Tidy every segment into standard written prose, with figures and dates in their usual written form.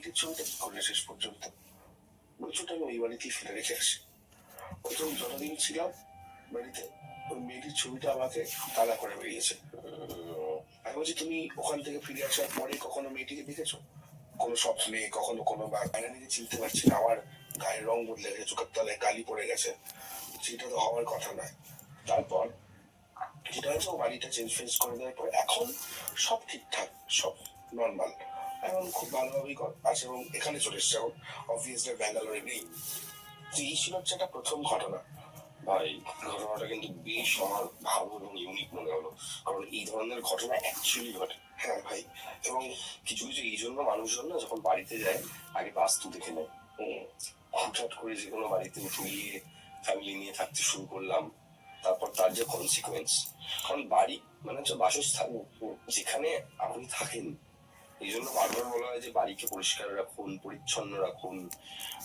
মেয়েটির ছবিটা কি করলে শেষ পর্যন্ত? বলছোটা আমি ওই বাড়িতেই ফেলে রেখে আসি। ওই তো যতদিন ছিলাম বাড়িতে ওই মেয়েটির ছবিটা আমাকে তাড়া করে বেরিয়েছে। আমি বলছি, তুমি ওখান থেকে ফিরে আসার পরে কখনো মেয়েটিকে দেখেছো? কোনো স্বপ্নে, কখনো কোনো বা বাইরে থেকে চিনতে পারছি না, আমার গায়ের রং বদলে গেছে, চোখের তলায় কালি পড়ে গেছে, সেটা তো হওয়ার কথা নয়। তারপর যেটা হচ্ছে, ও বাড়িটা চেঞ্জ ফেঞ্জ করে দেওয়ার পরে এখন সব ঠিকঠাক, সব নর্মাল, এখন খুব ভালোভাবেই আছে এবং এখানে চলে এসছে। এখন অবভিয়াসলি ব্যাঙ্গালোরে নেই। এই ছিল হচ্ছে একটা প্রথম ঘটনা। ভাই, ঘটনাটা কিন্তু বেশ আমার ভালো এবং ইউনিক মনে হলো, কারণ এই ধরনের ঘটনা অ্যাকচুয়ালি ঘটে। হ্যাঁ ভাই, এবং কিছু কিছু এই জন্য মানুষজন না যখন বাড়িতে যায় আগে বাস্তু দেখে নেয়। হঠাৎ করে যে কোনো বাড়িতে উঠে গিয়ে ফ্যামিলি নিয়ে থাকতে শুরু করলাম, তারপর তার যে কনসিকুয়েন্স, কারণ বাড়ি মানে হচ্ছে বাসস্থান, যেখানে আপনি থাকেন। এই জন্য বারবার বলা হয় যে বাড়িকে পরিষ্কার রাখুন, পরিচ্ছন্ন রাখুন।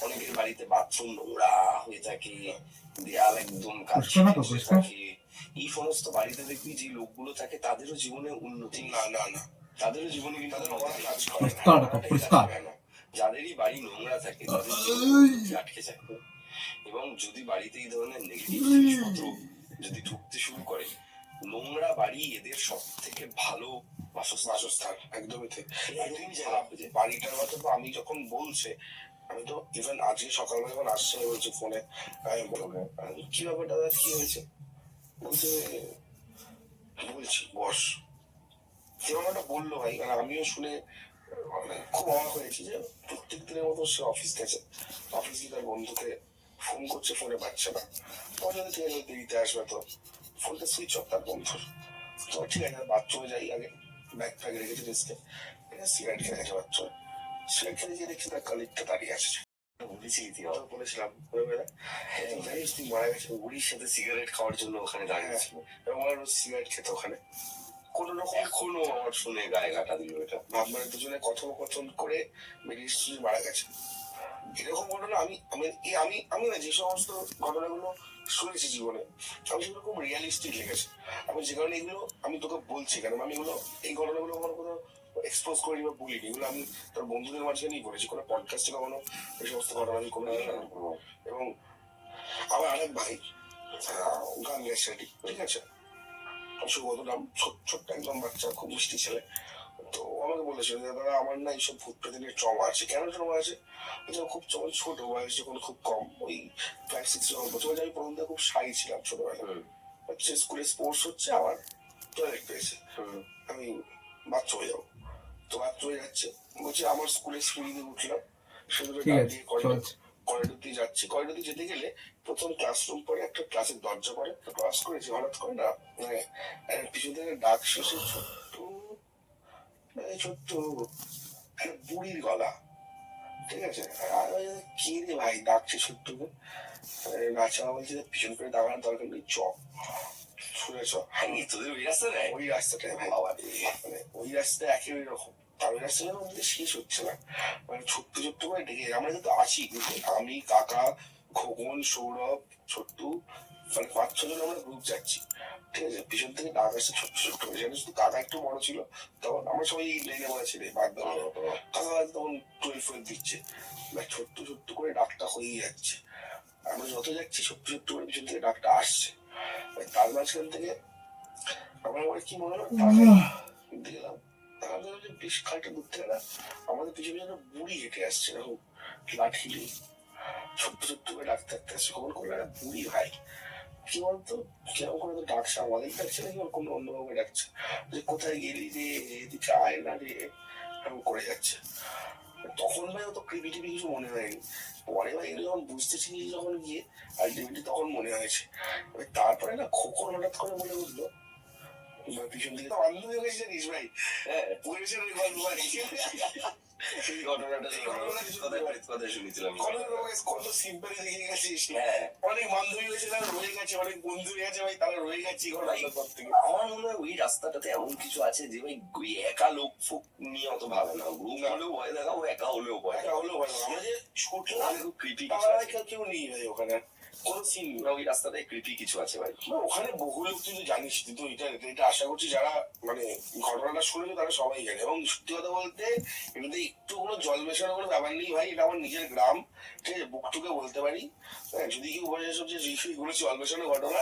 অনেকের বাড়িতে বাথরুম নোংরা হয়ে থাকে, দেয়াল একদম কাছে থাকে। এই সমস্ত বাড়িতে দেখবি যে লোকগুলো থাকে তাদেরও জীবনে উন্নতি না না না, তাদেরও জীবনে কিন্তু তাদের অনেক কাজ করে না। যাদেরই বাড়ি নোংরা থাকে তাদের আটকে যায়। এবং যদি বাড়িতে এই ধরনের নেগেটিভ জিনিসপত্র যদি ঢুকতে শুরু করে, নোংরা বাড়ি এদের সব থেকে ভালো বাসস্থান। একদমই ঠিক। একদমই বাড়িটার কথা তো আমি যখন বলছে, আমি তো ইভেন আজকে সকালবেলা যখন আসছে বলছি ফোনে, আমি বলবো কি ব্যাপার দাদা, কি হয়েছে? বলছে, বলছি বস। যেমন একটা বললো ভাই, মানে আমিও শুনে মানে খুব অবাক হয়েছি যে প্রত্যেক দিনের মতো সে অফিস গেছে, অফিস গিয়ে তার বন্ধুকে ফোন করছে, ফোনে পাচ্ছে না। ও যদি ঠিক আছে দেরিতে আসবে, তো ফোনটা সুইচ অফ তার বন্ধুর। তো ঠিক আছে, বাথরুমে যাই আগে, ব্যাগ ফ্যাগ রেখেছে ডেস্কে, সিগারেট খেয়ে গেছে বাথরুমে। সিগারেট খেতে গিয়ে দেখছি তার কালিকটা দাঁড়িয়ে আছে। বলেছিলাম জানিস তুই মারা গেছে, বুড়ির সাথে সিগারেট খাওয়ার জন্য ওখানে দাঁড়িয়েছিল এবং আমার সিগারেট খেতে ওখানে কোনো রকম এখনো আমার শুনে গায়ে কাটা দিল এটা। ভাবনার দুজনে কথোপকথন করে বেরিয়ে এসেছি মারা গেছে। এরকম ঘটনা আমি আমি আমি আমি না যে সমস্ত ঘটনাগুলো শুনেছি জীবনে, আমি সেগুলো খুব রিয়ালিস্টিক লেগেছে। আমি যে কারণে এগুলো আমি তোকে বলছি, কারণ আমি এগুলো এই ঘটনাগুলো আমার কোনো এক্সপোজ করিনি বা বলিনি, এগুলো আমি তোর বন্ধুদের মাঝখানেই করেছি, কোনো পডকাস্টে কখনো এই সমস্ত ঘটনা আমি কোনো এবং আমার আরেক ভাই গান গেছে, ঠিক আছে, সুগত নাম, ছোট্ট একদম বাচ্চা, খুব মিষ্টি ছেলে। তো আমাকে বলেছিল যে দাদা আমার না এইসব ভূত প্রেতের ট্রমা আছে। কেন ট্রমা আছে? খুব ছোট বয়স, যখন খুব কম, ওই 5-6 যখন বছর, আমি প্রথম থেকে খুব শাই ছিলাম ছোটবেলায়। হচ্ছে স্কুলে স্পোর্টস হচ্ছে, আমার টয়লেট পেয়েছে, আমি বাথরুমে যাবো, তো বাথরুমে যাচ্ছে, বলছি আমার স্কুলের সিঁড়ি দিয়ে উঠলাম, সেগুলো দিয়ে করিডোর দিয়ে যাচ্ছি। করিডোর দিয়ে যেতে গেলে প্রথম ক্লাসরুম পরে একটা ক্লাসের দরজা পরে ক্লাস করেছি, হঠাৎ করে না মানে পিছন থেকে ডাক শেষে ছোট্ট একটা বুড়ির গলা, ঠিক আছে, আর কি রে ভাই ডাকছে ছোট্টকে, নাচা বলছে পিছন করে দাঁড়ানোর দরকার নেই, চ শুনেছ তোদের ওই রাস্তা নেয়, ওই রাস্তাটায় ভাই, মানে ওই রাস্তা একেবারে রকম। তার ওই রাস্তা যেন আমাদের শেষ হচ্ছে না, মানে ছোট্ট করে ডেকে আমরা কিন্তু আছি, আমি, কাকা, খোকন, সৌরভ, ছোট্টু, মানে 5-6 জন আমরা গ্রুপ যাচ্ছি, ঠিক আছে। পিছন থেকে ডাক আসছে ছোট্ট করে, সেখানে শুধু কাকা একটু বড় ছিল তখন, আমরা সবাই লেনে বলা ছেলে বাদ দাও, কাকা তখন 12 দিচ্ছে, ছোট্ট করে ডাকটা হয়েই যাচ্ছে। আমরা যত যাচ্ছি ছোট্ট করে পিছন থেকে ডাকটা আসছে, তার মাঝখান থেকে আমার কি মনে হলো দেখলাম বেশ খানিকটা দূর থেকে না আমাদের পিছনে যেন বুড়ি হেঁটে আসছে, এরকম লাঠি নিয়ে ছোট্ট করে ডাকতে আসছে। খবর করলে একটা বুড়ি ভাই, কি বলতো কেমন করে তো ডাকছে, আমাদের ডাকছে নাকি ওর কোনো অন্যভাবে ডাকছে, যে কোথায় গেলি রে, এদিকে আয় না রে, এরকম করে যাচ্ছে। তখন ভাই অত ক্রিপিটিভি কিছু মনে হয়নি, পরে ভাই এগুলো যখন বুঝতেছি যখন গিয়ে আলটিমেটলি তখন মনে হয়েছে। তারপরে না খোকন হঠাৎ করে মনে উঠলো পিছন দিকে বান্ধবী হয়ে গেছে, জানিস ভাই, পুলিশের ওই গল্প এই ঘটনাটা কথা শুনেছিলাম, কত সিম্পলি দেখে গেছিস, অনেক বান্ধবী হয়েছে, তারা রয়ে গেছে, অনেক বন্ধু হয়ে গেছে ভাই, তারা রয়ে গেছে ঘটনার থেকে। আমার মনে হয় ওই রাস্তাটাতে এমন কিছু আছে যে ভাই একা লোক ফোক নিয়ে অত ভাবে না, গ্রুপ হলেও ভয় দেখাবো, একা হলেও ভয়, আমরা যে ছুটলাম খুব ক্রিটিক কেউ নেই ভাই ওখানে, কোনো সিন না, ওই রাস্তাটায় কৃপি কিছু আছে ভাই। ওখানে বহু লোক, তুই তো জানিস, তুই তো এটা এটা আশা করছি যারা মানে ঘটনাটা শুনেছে তারা সবাই জানে। এবং সত্যি কথা বলতে এটাতে একটু কোনো জল মেশানো কোনো ব্যাপার নেই ভাই, এটা আমার নিজের গ্রাম, ঠিক আছে, বুকটুকে বলতে পারি। হ্যাঁ, যদি কেউ বলে এসব যে এইগুলো জল মেশানো ঘটনা,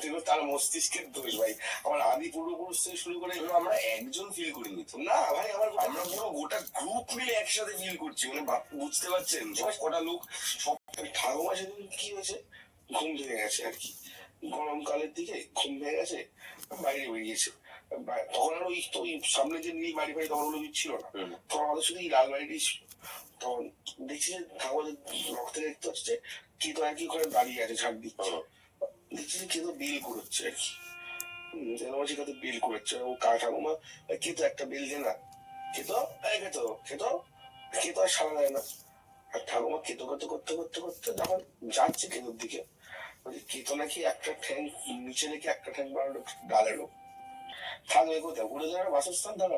সেগুলো তার মস্তিষ্কের দোষ ভাই। আমার আদি পূর্বপুরুষ থেকে শুরু করে কিন্তু আমরা একজন ফিল করিনি তো। না ভাই, আমরা পুরো গোটা গ্রুপ মিলে একসাথে ফিল করছি, মানে বুঝতে পারছেন কটা লোক সব। ঠাকুমা সেদিন কি হয়েছে, ঘুম ভেঙে গেছে আর কি, গরমকালের দিকে ঘুম ভেঙে গেছে, বাইরে বেরিয়েছে। তখন আর ওই তো ওই সামনে যে নীল বাড়ি বাড়ি তখন ওগুলো ছিল না, তখন আমাদের শুধু এই লাল বাড়িটাই ছিল। তখন দেখছি যে ঠাকুমা রক্ত দেখতে হচ্ছে, কি তো আর কি ওখানে দাঁড়িয়ে আছে ঝাড় দিচ্ছে, দেখছি যে কে তো বিল করছে আর কি, জেনামাসি কত বিল করেছে। ও ঠাকুমা কে তো একটা বিল দে না, খেতো খেতো খেতো খেতো, আর সারা দেয় না। আর ঠাকুমা কেতো কেতো করতে করতে করতে যখন যাচ্ছে কেতোর দিকে, কেতো নাকি একটা ঠ্যাং নিচে রেখে একটা ঠ্যাং বাড়ালো ডালেরও, থাকবে কোথায়, উড়ে যাওয়ার বাসস্থান থাকা